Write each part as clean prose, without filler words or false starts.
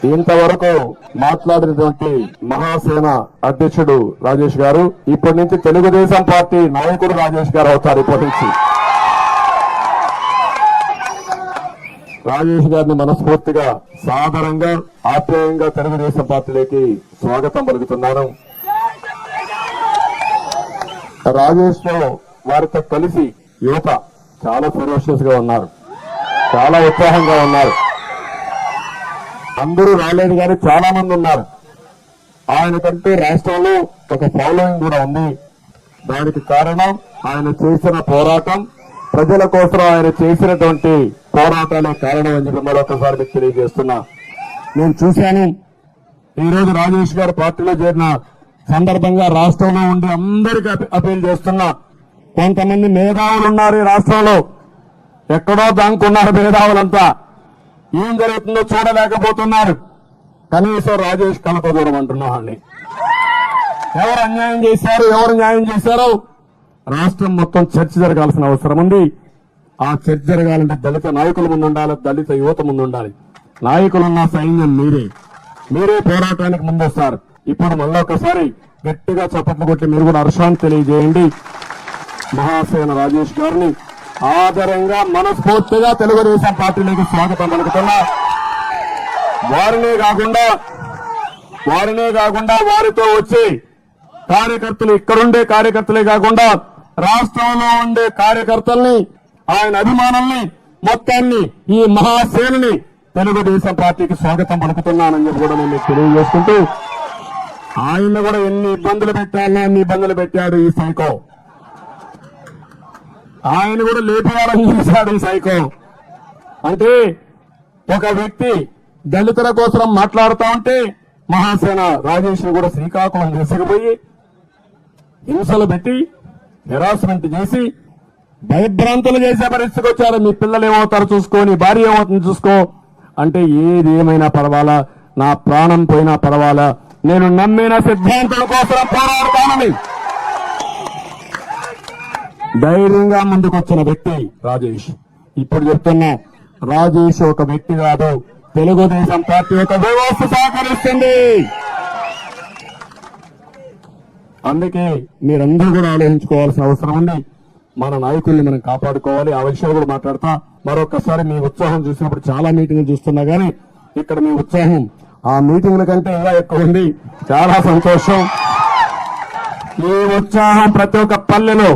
ఇంతవరకు మాట్లాడినటువంటి మహాసేన అధ్యక్షుడు రాజేష్ గారు ఇప్పటి నుంచి తెలుగుదేశం పార్టీ నాయకుడు రాజేష్ గారు అవుతారు. ఇప్పటి నుంచి రాజేష్ గారిని మనస్ఫూర్తిగా సాదరంగా ఆప్యాయంగా తెలుగుదేశం పార్టీలోకి స్వాగతం పలుకుతున్నాను. రాజేష్ తో వారితో కలిసి యువత చాలా ఫెరోషియస్ గా ఉన్నారు, చాలా ఉత్సాహంగా ఉన్నారు. అందరూ రాలేదు కానీ చాలా మంది ఉన్నారు. ఆయనకంటూ రాష్ట్రంలో ఒక ఫాలోయింగ్ కూడా ఉంది. దానికి కారణం ఆయన చేసిన పోరాటం, ప్రజల కోసం ఆయన చేసినటువంటి పోరాటాలే కారణం అని చెప్పి మరొకసారి మీకు తెలియజేస్తున్నా. నేను చూశాను ఈరోజు రాజేష్ గారు పార్టీలో చేరిన సందర్భంగా రాష్ట్రంలో ఉండి అందరికీ అపీల్ చేస్తున్నా. కొంతమంది మేధావులు ఉన్నారు ఈ రాష్ట్రంలో, ఎక్కడో దాంకున్నారు మేధావులంతా. ఏం జరుగుతుందో చూడలేకపోతున్నారు. కనీసం రాజేష్ కలప దూరం అంటున్నామండి. ఎవరు అన్యాయం చేశారు, ఎవరు న్యాయం చేశారో రాష్ట్రం మొత్తం చర్చ జరగాల్సిన అవసరం ఉంది. ఆ చర్చ జరగాలంటే దళిత నాయకుల ముందు ఉండాలి, దళిత యువత ముందు ఉండాలి. నాయకులున్న సైన్యం మీరే పోరాటానికి ముందొస్తారు. ఇప్పుడు మళ్ళీ ఒకసారి గట్టిగా చప్పట్లు కొట్టి మీరు కూడా హర్షాన్ని తెలియజేయండి. మహాసేన రాజేష్ గారిని ఆదరంగా మనస్ఫూర్తిగా తెలుగుదేశం పార్టీలోకి స్వాగతం పలుకుతున్నా. వారినే కాకుండా వారితో వచ్చి కార్యకర్తలు, ఇక్కడుండే కార్యకర్తలే కాకుండా రాష్ట్రంలో ఉండే కార్యకర్తల్ని, ఆయన అభిమానుల్ని మొత్తాన్ని, ఈ మహాసేనని తెలుగుదేశం పార్టీకి స్వాగతం పలుకుతున్నానని చెప్పి కూడా నేను తెలియజేసుకుంటూ, ఆయన కూడా ఎన్ని ఇబ్బందులు పెట్టాలని అన్ని ఇబ్బందులు పెట్టాడు ఈ సైకో. ఆయన కూడా లేపేయాలని చూశాడు ఈ సైకో. అంటే ఒక వ్యక్తి దళితుల కోసం మాట్లాడుతూ ఉంటే మహాసేన రాజేష్ కూడా శ్రీకాకుళం తీసుకుపోయి హింసలు పెట్టి హెరాస్మెంట్ చేసి భయభ్రాంతులు చేసే పరిస్థితికి వచ్చారు. మీ పిల్లలు ఏమవుతారో చూసుకో, నీ భార్య ఏమవుతుందో చూసుకో అంటే ఏది ఏమైనా పర్వాలా, నా ప్రాణం పోయినా పర్వాలా, నేను నమ్మిన సిద్ధాంతాల కోసం పోరాడతానని ధైర్యంగా ముందుకొచ్చిన వ్యక్తి రాజేష్. ఇప్పుడు చెప్తున్నా, రాజేష్ ఒక వ్యక్తి కాదు, తెలుగుదేశం పార్టీ ఒక వ్యవస్థ సహకరిస్తుంది. అందుకే మీరందరూ కూడా ఆలోచించుకోవాల్సిన అవసరం ఉంది. మన నాయకుల్ని మనం కాపాడుకోవాలి. ఆ విషయాలు కూడా మాట్లాడతా. మరొకసారి మీ ఉత్సాహం చూసినప్పుడు చాలా మీటింగ్లు చూస్తున్నా గానీ ఇక్కడ మీ ఉత్సాహం ఆ మీటింగ్ల కంటే ఇంకా ఎక్కువ ఉంది. చాలా సంతోషం. ఈ ఉత్సాహం ప్రతి ఒక్క పల్లెలో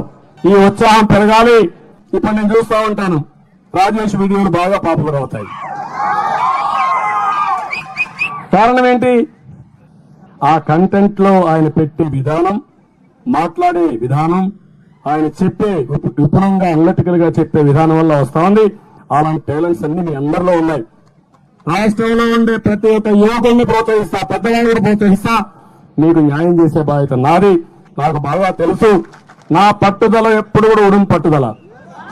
ఈ ఉత్సాహం పెరగాలి. ఇప్పుడు నేను చూస్తూ ఉంటాను, రాజేష్ వీడియోలు బాగా పాపులర్ అవుతాయి. కారణం ఏంటి? ఆ కంటెంట్ లో ఆయన పెట్టే విధానం, మాట్లాడే విధానం, ఆయన చెప్పే విపులంగా అనలిటికల్ గా చెప్పే విధానం వల్ల వస్తా ఉంది. అలాంటి టాలెంట్స్ అన్ని మీ అందరిలో ఉన్నాయి. రాష్ట్రంలో ఉండే ప్రతి ఒక్క యువకుల్ని ప్రోత్సహిస్తా, పెద్దవాళ్ళు కూడా ప్రోత్సహిస్తా. మీకు న్యాయం చేసే బాధ్యత నాది. నాకు బాగా తెలుసు. నా పట్టుదల ఎప్పుడు కూడా ఉడుం పట్టుదల.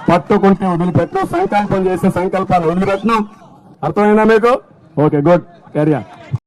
పట్టుకుంటే వదిలిపెట్టను, సంకల్పం చేసే సంకల్పాన్ని వదిలిపెట్టను. అర్థమైందా మీకు? Okay, good, carry on.